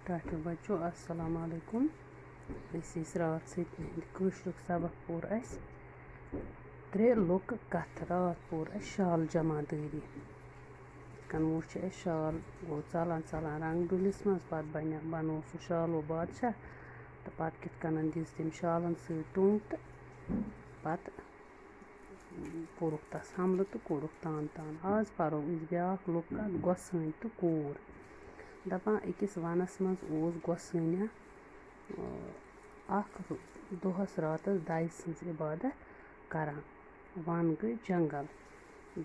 ٹاٹھہِ بچو السلام علیکم. أسۍ ٲسۍ راتھ سۭتۍ کٲشرُک سبق پوٚر اَسہِ 3 لُکہٕ کتھٕ. راتھ پوٚر اَسہِ شال جمع دٲری. یِتھ کٔنۍ وٕچھ اَسہِ شال گوٚو ژلان رنٛگ ڈُلِس منٛز. پتہٕ بنوو سُہ شالو بادشاہ تہٕ پتہٕ کِتھ کٔنۍ دِژ تٔمۍ شالن سۭتۍ ٹوٚنٛگ تہٕ پتہٕ کوٚرُکھ تس حملہٕ تہٕ کوٚرُکھ تان. آز پرو أسۍ بیٛاکھ لُکہٕ کتھ گۄسٲنۍ تہٕ کوٗر. دپان أکِس ونس منٛز اوس گۄسٲنیا اکھ دۄہس راتس دَیہِ سٕنٛز عبادت کران. ون گٔے جنگل.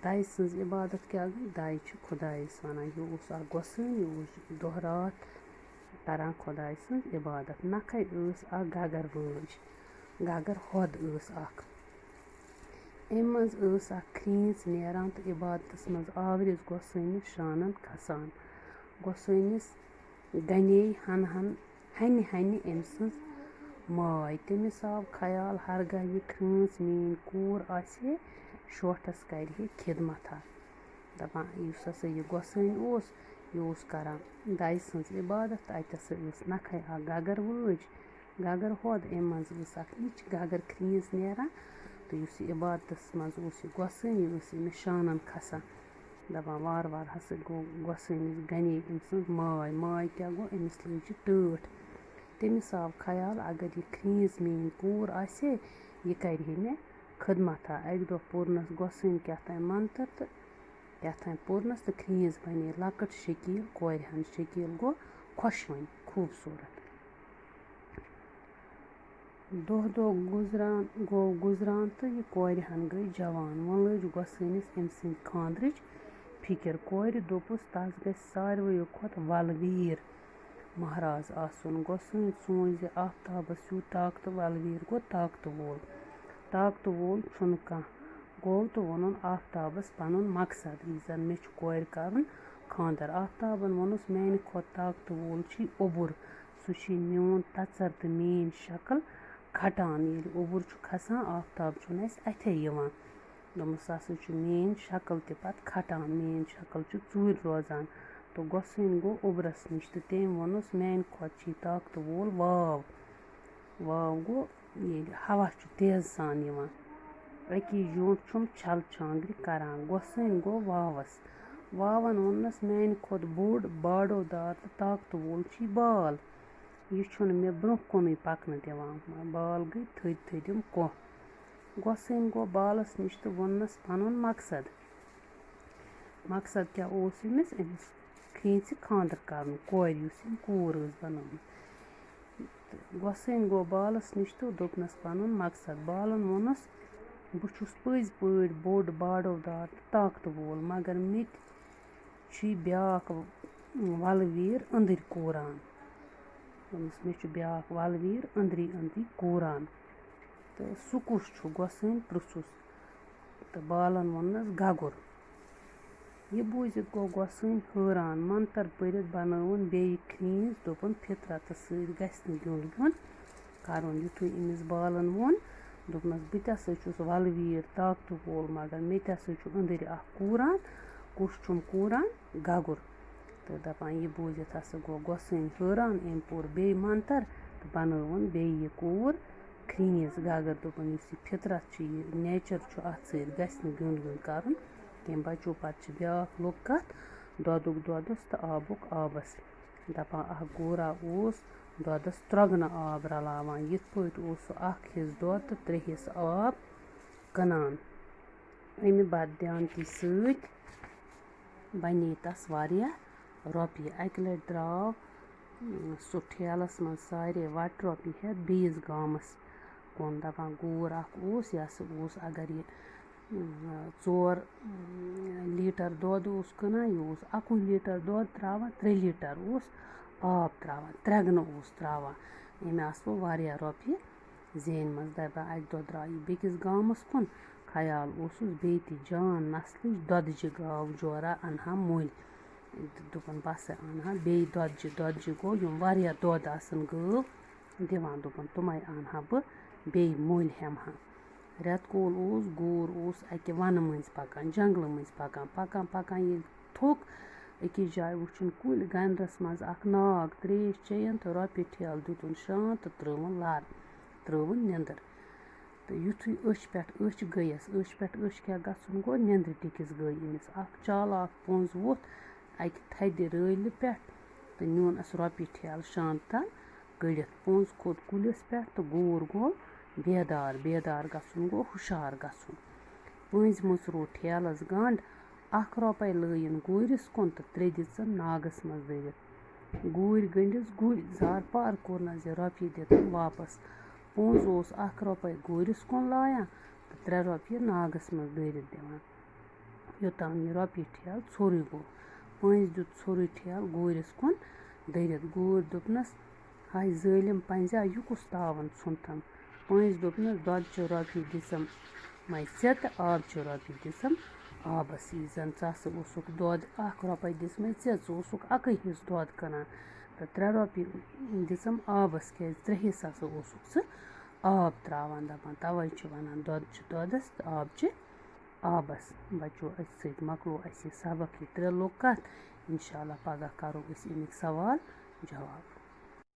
دَیہِ سٕنٛز عبادت کیٛاہ گٔے؟ دَیہِ چھِ خۄدایس ونان. یہِ اوس اکھ گۄسٲنۍ. یہِ اوس دۄہ راتھ کران خۄداے سٕنٛز عبادت. نکھے ٲس اکھ گگر وٲج. گگر ہۄد ٲس اکھ. اَمہِ منٛز ٲس اکھ کھریٖژ نیران تہٕ عبادتس منٛز آورِس گۄسٲنِس شانن کھسان. گۄسٲنِس گنے ہنہِ أمۍ سٕنٛز ماے. تٔمِس آو خیال ہرگاہ یہِ کھرٛٲنٛژ میٛٲنۍ کوٗر آسہِ ہے شوٹھس کرِ ہے خدمتھا. دپان یُس ہسا یہِ گۄسٲنۍ اوس یہِ اوس کران دَیہِ سٕنٛز عبادت. اَتہِ ہسا ٲس نکھے اکھ گگر وٲج گگر ہۄد. اَمہِ منٛز ٲس اکھ نِچ گگر کھریٖژ نیران تہٕ یُس یہِ عبادتس منٛز اوس یہِ گۄسٲنۍ یہِ ٲس أمِس شانن کھسان. دپان وارٕ ہسا گوٚو گۄسٲنِس گنے أمۍ سٕنٛز ماے کیٛاہ گوٚو؟ أمِس لٔج یہِ ٹٲٹھ. تٔمِس آو خیال اگر یہِ کھریٖژ میٛٲنۍ کوٗر آسہِ ہے یہِ کرِ ہے مےٚ خدمتھا. اکہِ دۄہ پوٚرنس گۄسٲنۍ کیٛاہتام منتر تہٕ کیٛاہتام پوٚرنس تہٕ کھریٖژ بنے لۄکٕٹ شکیٖل کورِ ہٕنٛز. شکیٖل گوٚو خۄشوٕنۍ خوٗبصوٗرت. دۄہ گوٚو گُزران تہٕ یہِ کورِ ہن گٔے جوان. وۄنۍ لٔج گۄسٲنِس أمۍ سٕنٛدِ خانٛدرٕچ فِکر. کورِ دوٚپُس تس گژھِ ساروٕیو کھۄتہٕ ولہٕ ویٖر مہراز آسُن. گۄسٲنۍ سونٛچ زِ آفتابس ہیوٗ طاقتہٕ ولہٕ ویٖر گوٚو طاقتہٕ وول چھُنہٕ کانٛہہ. گوٚو تہٕ ووٚنُن آفتابس پنُن مقصد یہِ زن مےٚ چھُ کورِ کرُن خانٛدر. آفتابن ووٚنُس میانہِ کھۄتہٕ طاقتہٕ وول چھُے اوٚبُر. سُہ چھُے میون تژر تہٕ میٲنۍ شکٕل کھٹان. ییٚلہِ اوٚبُر چھُ کھسان آفتاب چھُنہٕ اَسہِ اَتھے یِوان. دوٚپمس سُہ ہسا چھُ میٲنۍ شکٕل تہِ پتہٕ کھٹان. میٲنۍ شکٕل چھِ ژوٗرِ روزان. تہٕ گۄسٲنۍ گوٚو اوٚبرس نِش تہٕ تٔمۍ ووٚنُس میانہِ کھۄتہٕ چھُے طاقتہٕ وول واو گوٚو ییٚلہِ ہوا چھُ تیزٕ سان یِوان. أکِس جونٛٹھ چھُم چھلہٕ چھانگرِ کران. گۄسٲنۍ گوٚو واون ووٚننس میانہِ کھۄتہٕ بوٚڑ باڈو دار تہٕ طاقتہٕ وول چھُے بال. یہِ چھُنہٕ مےٚ برٛونٛہہ کُنُے پکنہٕ دِوان. بال گٔے تھٔدِم کۄہ. گۄسٲنۍ گوٚو بالس نِش تہٕ ووٚننس پنُن مقصد کیٛاہ اوس أمِس کھریٖژِ خانٛدر کرُن کورِ یُس أمۍ کوٗر ٲس بنٲومٕژ. گۄسٲنۍ گوٚو بالس نِش تہٕ دوٚپنس پنُن مقصد. بالن ووٚنُس بہٕ چھُس پٔزۍ پٲٹھۍ بوٚڑ باڈو دار تہٕ طاقتہٕ وول مگر مےٚ تہِ چھُے بیٛاکھ ولہٕ ویٖر أنٛدٕرۍ کوٗران. مےٚ چھُ بیٛاکھ ولہٕ ویٖر أنٛدری کوٗران تہٕ سُہ کُس چھُ؟ گۄسٲنۍ پرٛژھُس تہٕ بالن ووٚننس گگر. یہِ بوٗزِتھ گوٚو گۄسٲنۍ حٲران. منتر پٔرِتھ بنٲوٕن بیٚیہِ کھریٖژ. دوٚپُن فطرتس سۭتۍ گژھِ نہٕ گیُنٛد کرُن. یِتھُے أمِس بالن ووٚن دوٚپنس بہٕ تہِ ہسا چھُس ولہٕ ویٖر طاقتہٕ وول مگر مےٚ تہِ ہسا چھُ أنٛدٕرۍ اکھ کوٗران. کُس چھُم کوٗران؟ گگر. تہٕ دپان یہِ بوٗزِتھ ہسا گوٚو گۄسٲنۍ حٲران. أمۍ پوٚر بیٚیہِ منتر تہٕ بنٲوٕن بیٚیہِ یہِ کوٗر کھریٖژ گگر. دوٚپُن یُس یہِ فطرت چھُ یہِ نیچر چھُ اتھ سۭتۍ گژھِ نہٕ گیُنٛد کرُن کیٚنٛہہ. بچو پتہٕ چھِ بیٛاکھ لُکہٕ کتھ دۄدُک دۄدس تہٕ آبُک آبس. دپان اکھ گورا اوس دۄدس 3 آب رلاوان. یِتھ پٲٹھۍ اوس سُہ 1 حِصہٕ دۄد تہٕ 3 حِصہٕ آب کٕنان. اَمہِ بددیانتی سۭتۍ بنے تس واریاہ رۄپیہِ. اکہِ لٹہِ درٛاو سُہ ٹھیلس منٛز سارے وٹہِ رۄپیہِ ہٮ۪تھ بیٚیِس گامس کُن. دپان گور اکھ اوس یہِ ہسا اوس اگر یہِ 4 لیٖٹر دۄد اوس کٕنان یہِ اوس 21 لیٖٹر دۄد تراوان 3 لیٖٹر اوس آب تراوان 3 گنہٕ اوس تراوان. أمۍ آسہٕ وۄنۍ واریاہ رۄپیہِ زینِمژ. دپان اکہِ دۄہ درٛاو یہِ بیٚکِس گامس کُن. خیال اوسُس بیٚیہِ تہِ جان نسلٕچ دۄدٕجہِ گاو جورا انہا مٔلۍ. دوٚپُن بہٕ ہسا انہا بیٚیہِ دۄدجہِ گوٚو یِم واریاہ دۄد آسن گٲو دِوان. دوٚپُن تِمے انہا بہٕ بیٚیہِ مٔلۍ ہٮ۪مہٕ ہا. رٮ۪تہٕ کول اوس گور اوس اکہِ ونہٕ مٔنٛزۍ پکان جنگلہٕ مٔنٛزۍ پکان ییٚلہِ تھوٚک أکِس جایہِ وٕچھُن کُلۍ گَنٛڈَس منٛز اَکھ ناگ ترٛیش چیٚیَن تہٕ رۄپیہِ ٹھیلہٕ دیُتُن شانٛت تہٕ ترٛٲوٕن لَر ترٛٲوٕن نیٚنٛدٕر تہٕ یُتھُے أچھ پٮ۪ٹھ أچھ گٔیَس أچھ پٮ۪ٹھ أچھ کیٛاہ گژھُن گوٚو نیٚنٛدرِ ٹِکِس گٔے أمِس اَکھ چالاک پوٚنٛز ووٚتھ اَکہِ تھدِ رٲلہِ پٮ۪ٹھ تہٕ نیوٗن اَسہِ رۄپیہِ ٹھیلہٕ شانٛتَن کٔڑِتھ پوٚنٛز کھوٚت کُلِس پٮ۪ٹھ تہٕ گوٗر گوٚو بیدار گژھُن گوٚو ہُشار گژھُن پٔنٛزۍ مٕژروو ٹھیلَس گنٛڈ 1 رۄپَے لٲیِن گوٗرِس کُن تہٕ 3 دِژٕن ناگَس منٛز دٔرِتھ گوٗرۍ گٔنٛڈِس گُرۍ زار پار کوٚرنَس زِ رۄپیہِ دِتُن واپَس پوٚنٛز اوس 1 رۄپَے گوٗرِس کُن لایان تہٕ 3 رۄپیہِ ناگَس منٛز دٔرِتھ دِوان یوٚتام یہِ رۄپیہِ ٹھیلہٕ ژھوٚرُے گوٚو پٔنٛزۍ دیُت ژھوٚرُے ٹھیلہٕ گوٗرِس کُن دٔرِتھ گوٗرۍ دوٚپنَس ہاے ظٲلِم پنٛزا یہِ کُس تاوَن ژھُنتھَم پٔنٛزۍ دوٚپنَس دۄدچہِ رۄپیہِ دِژٕم مَے ژےٚ تہٕ آبچہِ رۄپیہِ دِژٕم آبَس یی زَن ژٕ ہسا اوسُکھ دۄد 1 رۄپَے دِژمَے ژےٚ ژٕ اوسُکھ 1 حِصہٕ دۄد کٕنان تہٕ 3 رۄپیہِ دِژٕم آبَس کیٛازِ 3 حِصہٕ ہسا اوسُکھ ژٕ آب ترٛاوان دَپان تَوَے چھِ وَنان دۄدچہِ دۄدَس تہٕ آبچہِ آبَس بَچو اَسہِ سۭتۍ مۄکلو اَسہِ یہِ سبق یہِ 3 لوٚگ کَتھ اِنشاء اللہ پگاہ کَرو أسۍ اَمِکۍ سوال جواب